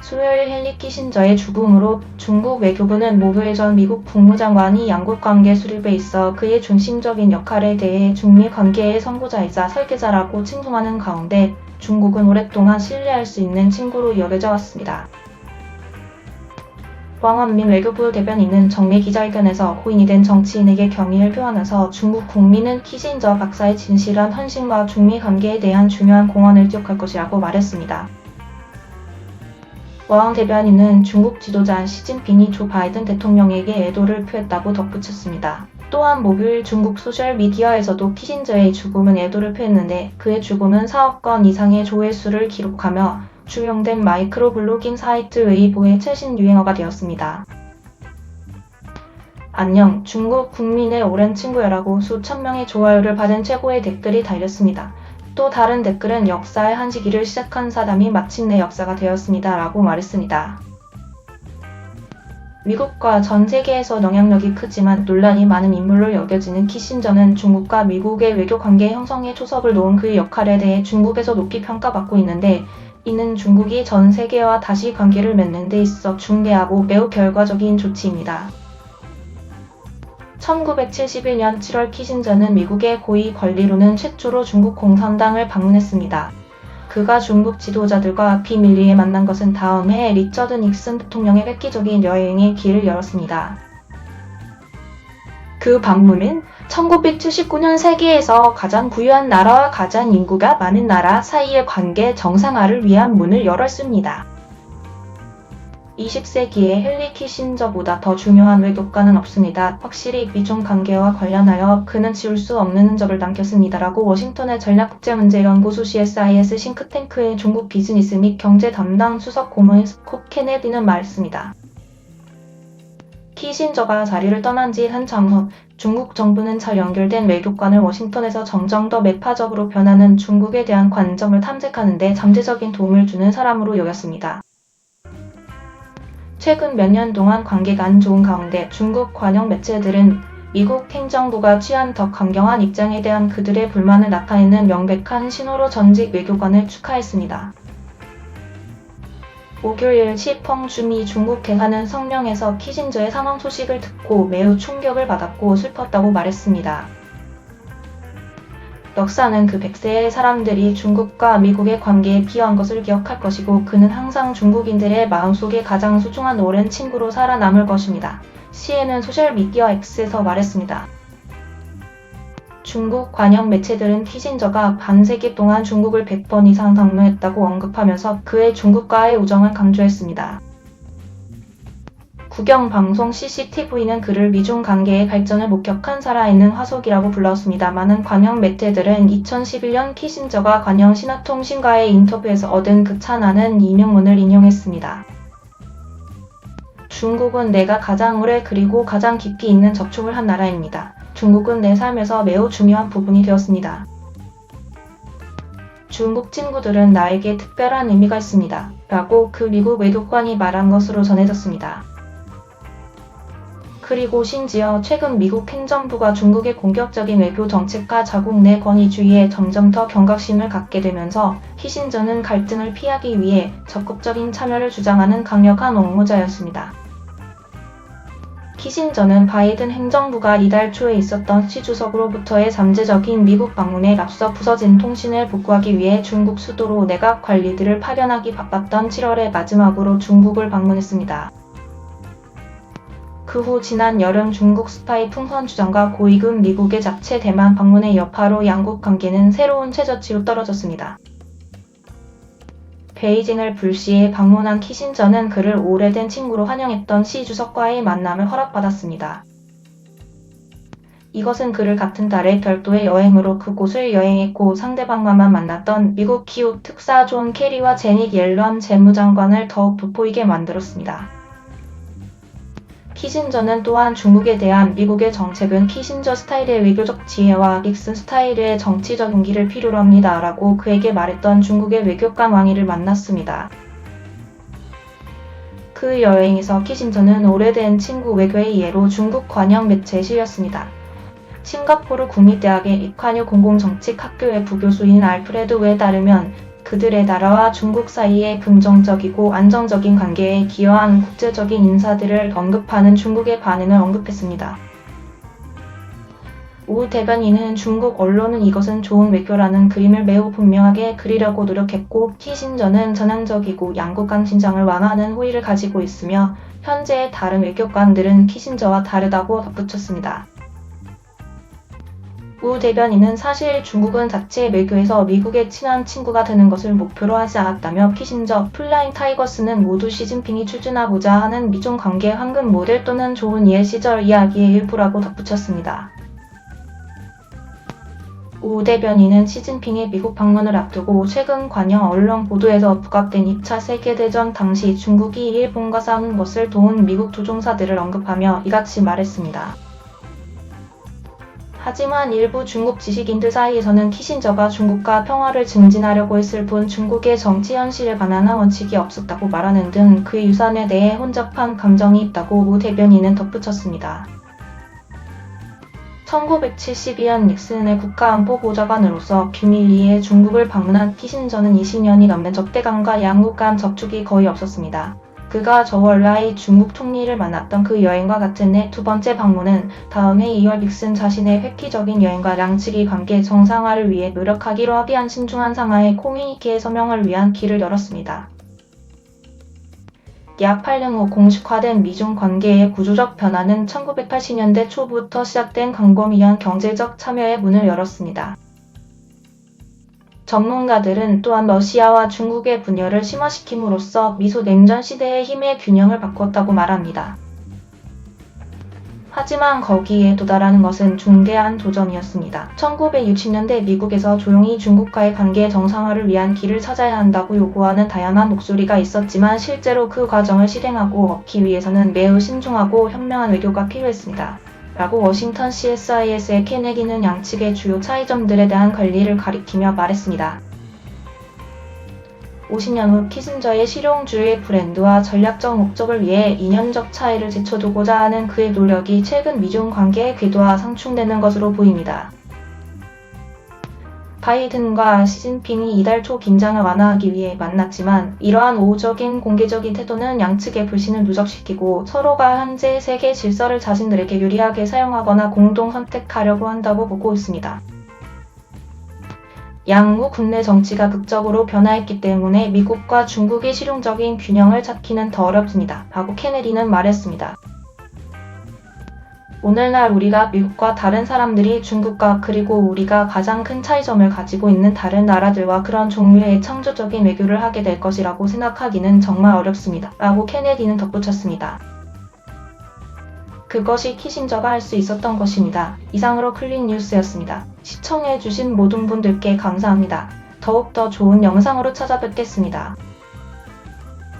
수요일 헨리 키신저의 죽음으로 중국 외교부는 목요일 전 미국 국무장관이 양국관계 수립에 있어 그의 중심적인 역할에 대해 중미 관계의 선구자이자 설계자라고 칭송하는 가운데 중국은 오랫동안 신뢰할 수 있는 친구로 여겨져 왔습니다. 왕원민 외교부 대변인은 정례 기자회견에서 고인이 된 정치인에게 경의를 표하면서 중국 국민은 키신저 박사의 진실한 헌신과 중미 관계에 대한 중요한 공헌을 기억할 것이라고 말했습니다. 왕 대변인은 중국 지도자 시진핑이 조 바이든 대통령에게 애도를 표했다고 덧붙였습니다. 또한 목요일 중국 소셜미디어에서도 키신저의 죽음은 애도를 표했는데 그의 죽음은 4억 건 이상의 조회수를 기록하며 주용된 마이크로 블로깅 사이트 웨이보의 최신 유행어가 되었습니다. 안녕, 중국 국민의 오랜 친구야라고 수천 명의 좋아요를 받은 최고의 댓글이 달렸습니다. 또 다른 댓글은 역사의 한 시기를 시작한 사람이 마침내 역사가 되었습니다 라고 말했습니다. 미국과 전 세계에서 영향력이 크지만 논란이 많은 인물로 여겨지는 키신저는 중국과 미국의 외교 관계 형성에 초석을 놓은 그의 역할에 대해 중국에서 높이 평가받고 있는데 이는 중국이 전 세계와 다시 관계를 맺는 데 있어 중대하고 매우 결과적인 조치입니다. 1971년 7월 키신저는 미국의 고위 관리로는 최초로 중국 공산당을 방문했습니다. 그가 중국 지도자들과 비밀리에 만난 것은 다음 해 리처드 닉슨 대통령의 획기적인 여행에 길을 열었습니다. 그 방문은 1979년 세계에서 가장 부유한 나라와 가장 인구가 많은 나라 사이의 관계 정상화를 위한 문을 열었습니다. 20세기에 헨리 키신저보다 더 중요한 외교관은 없습니다. 확실히 미중 관계와 관련하여 그는 지울 수 없는 흔적을 남겼습니다라고 워싱턴의 전략국제문제연구소 CSIS 싱크탱크의 중국 비즈니스 및 경제 담당 수석 고문 스콧 케네디는 말했습니다. 키신저가 자리를 떠난 지 한참 후 중국 정부는 잘 연결된 외교관을 워싱턴에서 점점 더 매파적으로 변하는 중국에 대한 관점을 탐색하는 데 잠재적인 도움을 주는 사람으로 여겼습니다. 최근 몇 년 동안 관계가 안 좋은 가운데 중국 관영 매체들은 미국 행정부가 취한 더 강경한 입장에 대한 그들의 불만을 나타내는 명백한 신호로 전직 외교관을 축하했습니다. 목요일 시펑 주미 중국 대사는 성명에서 키신저의 사망 소식을 듣고 매우 충격을 받았고 슬펐다고 말했습니다. 역사는 그 100세의 사람들이 중국과 미국의 관계에 비유한 것을 기억할 것이고 그는 항상 중국인들의 마음속에 가장 소중한 오랜 친구로 살아남을 것입니다. 시에는 소셜미디어 X에서 말했습니다. 중국 관영 매체들은 키신저가 반세기 동안 중국을 100번 이상 방문했다고 언급하면서 그의 중국과의 우정을 강조했습니다. 국영방송 CCTV는 그를 미중 관계의 발전을 목격한 살아있는 화석이라고 불렀습니다. 많은 관영 매체들은 2011년 키신저가 관영 신화통신과의 인터뷰에서 얻은 그 찬하는 인용문을 인용했습니다. 중국은 내가 가장 오래 그리고 가장 깊이 있는 접촉을 한 나라입니다. 중국은 내 삶에서 매우 중요한 부분이 되었습니다. 중국 친구들은 나에게 특별한 의미가 있습니다. 라고 그 미국 외교관이 말한 것으로 전해졌습니다. 그리고 심지어 최근 미국 행정부가 중국의 공격적인 외교 정책과 자국 내 권위주의에 점점 더 경각심을 갖게 되면서 키신저는 갈등을 피하기 위해 적극적인 참여를 주장하는 강력한 옹호자였습니다. 키신저는 바이든 행정부가 이달 초에 있었던 시 주석으로부터의 잠재적인 미국 방문에 앞서 부서진 통신을 복구하기 위해 중국 수도로 내각 관리들을 파견하기 바빴던 7월에 마지막으로 중국을 방문했습니다. 그 후 지난 여름 중국 스파이 풍선 주장과 고위급 미국의 잡채 대만 방문의 여파로 양국 관계는 새로운 최저치로 떨어졌습니다. 베이징을 불시에 방문한 키신저는 그를 오래된 친구로 환영했던 시 주석과의 만남을 허락받았습니다. 이것은 그를 같은 달에 별도의 여행으로 그곳을 여행했고 상대방과만 만났던 미국 기후 특사 존 케리와 제닛 옐런 재무장관을 더욱 돋보이게 만들었습니다. 키신저는 또한 중국에 대한 미국의 정책은 키신저 스타일의 외교적 지혜와 닉슨 스타일의 정치적 용기를 필요로 합니다. 라고 그에게 말했던 중국의 외교관 왕이를 만났습니다. 그 여행에서 키신저는 오래된 친구 외교의 예로 중국 관영 매체에 실렸습니다. 싱가포르 국립대학의 이관유 공공정책학교의 부교수인 알프레드 웨에 따르면 그들의 나라와 중국 사이의 긍정적이고 안정적인 관계에 기여한 국제적인 인사들을 언급하는 중국의 반응을 언급했습니다. 우 대변인은 중국 언론은 이것은 좋은 외교라는 그림을 매우 분명하게 그리려고 노력했고, 키신저는 전향적이고 양국 간 긴장을 완화하는 호의를 가지고 있으며 현재의 다른 외교관들은 키신저와 다르다고 덧붙였습니다. 우 대변인은 사실 중국은 자체 외교에서 미국의 친한 친구가 되는 것을 목표로 하지 않았다며, 키신저, 플라잉 타이거스는 모두 시진핑이 추진하고자 하는 미중 관계 황금 모델 또는 좋은 옛 시절 이야기의 일부라고 덧붙였습니다. 우 대변인은 시진핑의 미국 방문을 앞두고 최근 관영 언론 보도에서 부각된 2차 세계대전 당시 중국이 일본과 싸우는 것을 도운 미국 조종사들을 언급하며 이같이 말했습니다. 하지만 일부 중국 지식인들 사이에서는 키신저가 중국과 평화를 증진하려고 했을 뿐 중국의 정치 현실에 반하는 원칙이 없었다고 말하는 등 그 유산에 대해 혼잡한 감정이 있다고 우 대변인은 덧붙였습니다. 1972년 닉슨의 국가안보보좌관으로서 비밀리에 중국을 방문한 키신저는 20년이 넘는 적대감과 양국 간 접촉이 거의 없었습니다. 그가 저월라이 중국 총리를 만났던 그 여행과 같은 해 두 번째 방문은 다음해 2월 닉슨 자신의 획기적인 여행과 양측이 관계 정상화를 위해 노력하기로 합의한 신중한 상하이 커뮤니케 서명을 위한 길을 열었습니다. 약 8년 후 공식화된 미중 관계의 구조적 변화는 1980년대 초부터 시작된 광범위한 경제적 참여의 문을 열었습니다. 전문가들은 또한 러시아와 중국의 분열을 심화시킴으로써 미소 냉전 시대의 힘의 균형을 바꿨다고 말합니다. 하지만 거기에 도달하는 것은 중대한 도전이었습니다. 1960년대 미국에서 조용히 중국과의 관계 정상화를 위한 길을 찾아야 한다고 요구하는 다양한 목소리가 있었지만 실제로 그 과정을 실행하고 얻기 위해서는 매우 신중하고 현명한 외교가 필요했습니다. 라고 워싱턴 CSIS의 케네디는 양측의 주요 차이점들에 대한 관리를 가리키며 말했습니다. 50년 후 키신저의 실용주의 브랜드와 전략적 목적을 위해 이념적 차이를 제쳐두고자 하는 그의 노력이 최근 미중 관계의 궤도와 상충되는 것으로 보입니다. 바이든과 시진핑이 이달 초 긴장을 완화하기 위해 만났지만 이러한 우호적인 공개적인 태도는 양측의 불신을 누적시키고 서로가 현재 세계 질서를 자신들에게 유리하게 사용하거나 공동 선택하려고 한다고 보고 있습니다. 양국 국내 정치가 극적으로 변화했기 때문에 미국과 중국의 실용적인 균형을 찾기는 더 어렵습니다. 라고 케네디는 말했습니다. 오늘날 우리가 미국과 다른 사람들이 중국과 그리고 우리가 가장 큰 차이점을 가지고 있는 다른 나라들과 그런 종류의 창조적인 외교를 하게 될 것이라고 생각하기는 정말 어렵습니다. 라고 케네디는 덧붙였습니다. 그것이 키신저가 할 수 있었던 것입니다. 이상으로 클릭뉴스였습니다. 시청해주신 모든 분들께 감사합니다. 더욱더 좋은 영상으로 찾아뵙겠습니다.